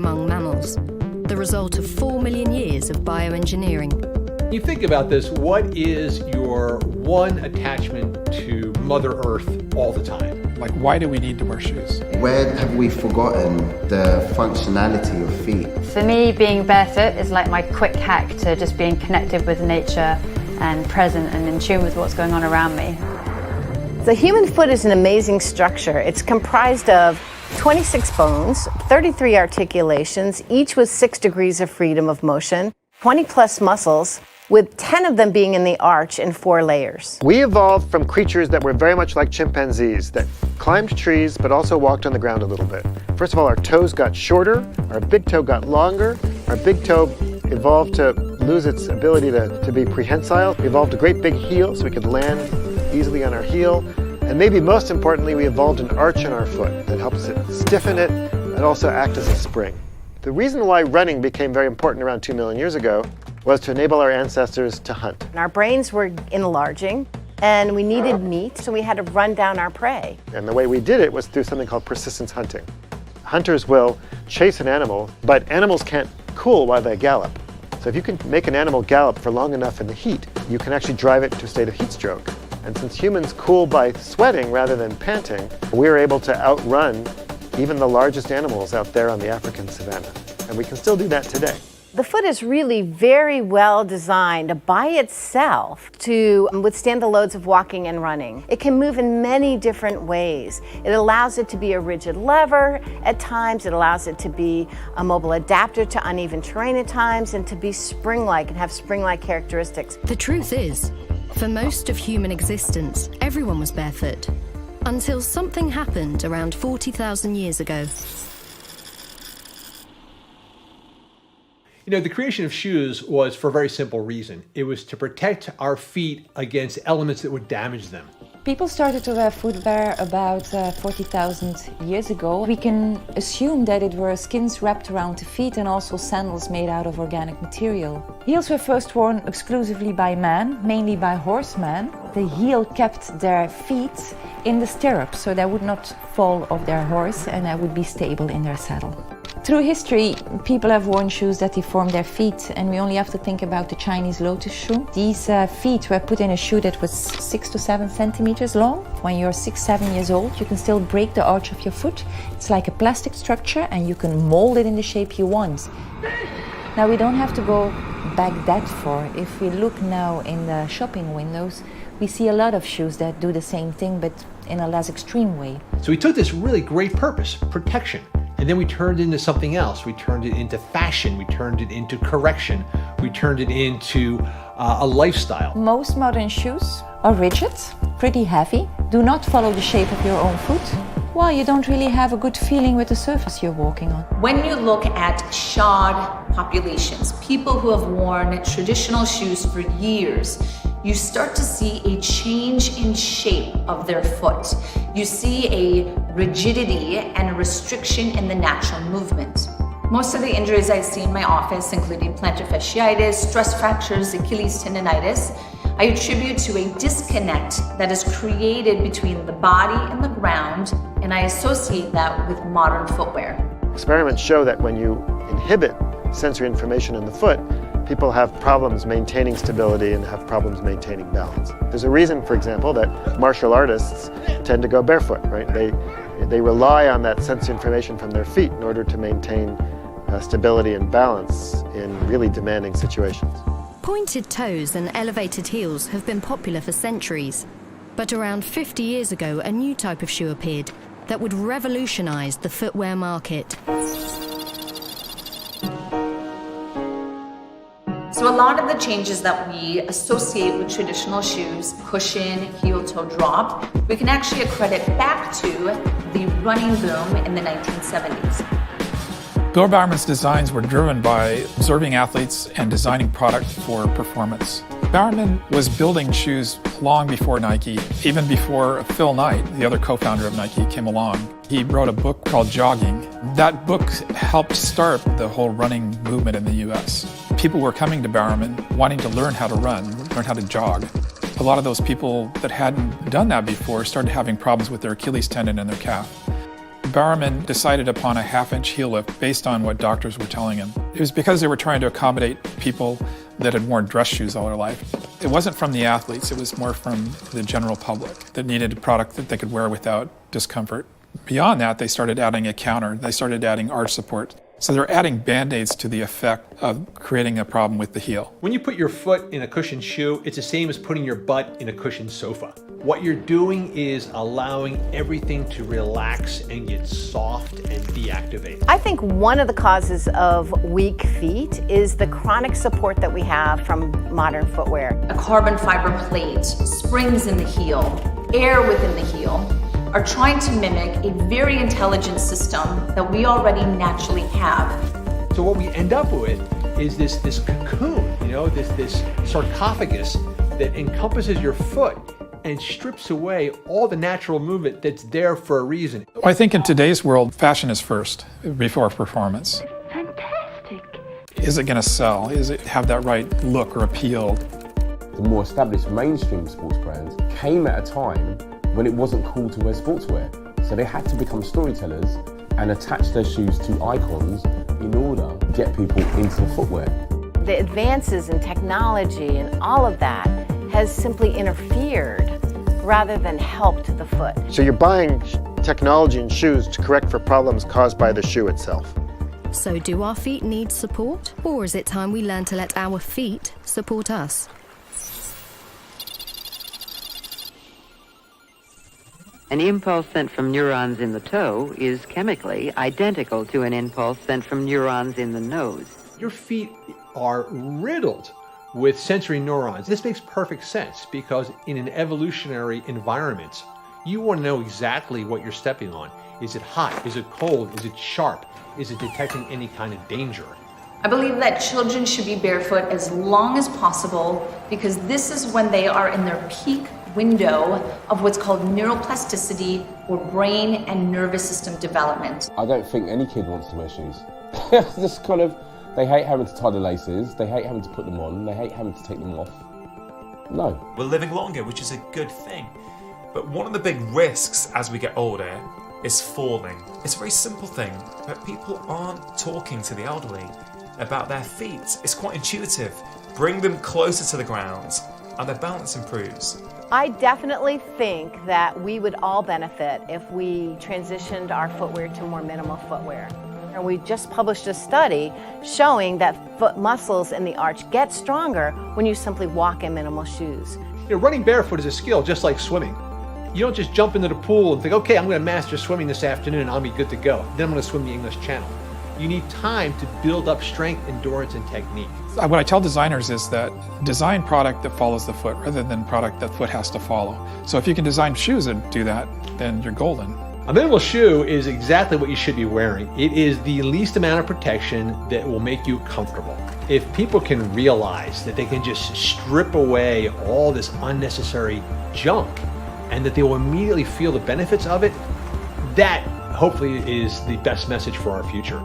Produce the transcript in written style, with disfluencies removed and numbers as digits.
among mammals, the result of 4 million years of bioengineering. You think about this, what is your one attachment to Mother Earth all the time? Like, why do we need to wear shoes? Where have we forgotten the functionality of feet? For me, being barefoot is like my quick hack to just being connected with nature and present and in tune with what's going on around me. The human foot is an amazing structure. It's comprised of 26 bones, 33 articulations, each with 6 degrees of freedom of motion, 20 plus muscles, with 10 of them being in the arch in 4 layers. We evolved from creatures that were very much like chimpanzees, that climbed trees but also walked on the ground a little bit. First of all, our toes got shorter, our big toe got longer, our big toe evolved to lose its ability to be prehensile. We evolved a great big heel so we could land easily on our heel. And maybe most importantly, we evolved an arch in our foot that helps it stiffen it and also act as a spring. The reason why running became very important around 2 million years ago was to enable our ancestors to hunt. Our brains were enlarging and we needed meat, so we had to run down our prey. And the way we did it was through something called persistence hunting. Hunters will chase an animal, but animals can't cool while they gallop. So if you can make an animal gallop for long enough in the heat, you can actually drive it to a state of heat stroke. And since humans cool by sweating rather than panting, we're able to outrun even the largest animals out there on the African savanna. And we can still do that today. The foot is really very well designed by itself to withstand the loads of walking and running. It can move in many different ways. It allows it to be a rigid lever at times, it allows it to be a mobile adapter to uneven terrain at times, and to be spring-like and have spring-like characteristics. The truth is, for most of human existence, everyone was barefoot, until something happened around 40,000 years ago. You know, the creation of shoes was for a very simple reason. It was to protect our feet against elements that would damage them. People started to wear footwear about 40,000 years ago. We can assume that it were skins wrapped around the feet and also sandals made out of organic material. Heels were first worn exclusively by men, mainly by horsemen. The heel kept their feet in the stirrups so they would not fall off their horse and they would be stable in their saddle. Through history, people have worn shoes that deform their feet, and we only have to think about the Chinese lotus shoe. These feet were put in a shoe that was 6 to 7 centimeters long. When you're 6, 7 years old, you can still break the arch of your foot. It's like a plastic structure and you can mold it in the shape you want. Now we don't have to go back that far. If we look now in the shopping windows, we see a lot of shoes that do the same thing but in a less extreme way. So we took this really great purpose, protection, and then we turned it into something else. We turned it into fashion, we turned it into correction, we turned it into a lifestyle. Most modern shoes are rigid, pretty heavy, do not follow the shape of your own foot. Well, you don't really have a good feeling with the surface you're walking on. When you look at shod populations, people who have worn traditional shoes for years, you start to see a change in shape of their foot. You see a rigidity and a restriction in the natural movement. Most of the injuries I see in my office, including plantar fasciitis, stress fractures, Achilles tendonitis, I attribute to a disconnect that is created between the body and the ground, and I associate that with modern footwear. Experiments show that when you inhibit sensory information in the foot, people have problems maintaining stability and have problems maintaining balance. There's a reason, for example, that martial artists tend to go barefoot, right? They rely on that sensory information from their feet in order to maintain stability and balance in really demanding situations. Pointed toes and elevated heels have been popular for centuries, but around 50 years ago a new type of shoe appeared that would revolutionize the footwear market. So a lot of the changes that we associate with traditional shoes, cushion, heel-toe drop, we can actually accredit back to the running boom in the 1970s. Bill Bowerman's designs were driven by observing athletes and designing product for performance. Bowerman was building shoes long before Nike, even before Phil Knight, the other co-founder of Nike, came along. He wrote a book called Jogging. That book helped start the whole running movement in the US. People were coming to Bowerman wanting to learn how to run, learn how to jog. A lot of those people that hadn't done that before started having problems with their Achilles tendon and their calf. Bowerman decided upon a half-inch heel lift based on what doctors were telling him. It was because they were trying to accommodate people that had worn dress shoes all their life. It wasn't from the athletes, it was more from the general public that needed a product that they could wear without discomfort. Beyond that, they started adding a counter, they started adding arch support. So they're adding Band-Aids to the effect of creating a problem with the heel. When you put your foot in a cushioned shoe, it's the same as putting your butt in a cushioned sofa. What you're doing is allowing everything to relax and get soft and deactivate. I think one of the causes of weak feet is the chronic support that we have from modern footwear. A carbon fiber plate, springs in the heel, air within the heel, are trying to mimic a very intelligent system that we already naturally have. So what we end up with is this cocoon, this sarcophagus that encompasses your foot and strips away all the natural movement that's there for a reason. I think in today's world, fashion is first before performance. Fantastic. Is it going to sell? Is it have that right look or appeal? The more established mainstream sports brands came at a time when it wasn't cool to wear sportswear. So they had to become storytellers and attach their shoes to icons in order to get people into the footwear. The advances in technology and all of that has simply interfered rather than helped the foot. So you're buying technology and shoes to correct for problems caused by the shoe itself. So do our feet need support? Or is it time we learn to let our feet support us? An impulse sent from neurons in the toe is chemically identical to an impulse sent from neurons in the nose. Your feet are riddled with sensory neurons. This makes perfect sense because in an evolutionary environment, you want to know exactly what you're stepping on. Is it hot? Is it cold? Is it sharp? Is it detecting any kind of danger? I believe that children should be barefoot as long as possible because this is when they are in their peak window of what's called neuroplasticity or brain and nervous system development. I don't think any kid wants to wear shoes. Just kind of, they hate having to tie the laces, they hate having to put them on, they hate having to take them off. No. We're living longer, which is a good thing. But one of the big risks as we get older is falling. It's a very simple thing, but people aren't talking to the elderly about their feet. It's quite intuitive. Bring them closer to the ground and their balance improves. I definitely think that we would all benefit if we transitioned our footwear to more minimal footwear. And we just published a study showing that foot muscles in the arch get stronger when you simply walk in minimal shoes. Running barefoot is a skill just like swimming. You don't just jump into the pool and think, okay, I'm going to master swimming this afternoon and I'll be good to go. Then I'm going to swim the English Channel. You need time to build up strength, endurance, and technique. What I tell designers is that design product that follows the foot rather than product that foot has to follow. So if you can design shoes that do that, then you're golden. A minimal shoe is exactly what you should be wearing. It is the least amount of protection that will make you comfortable. If people can realize that they can just strip away all this unnecessary junk and that they will immediately feel the benefits of it, that hopefully is the best message for our future.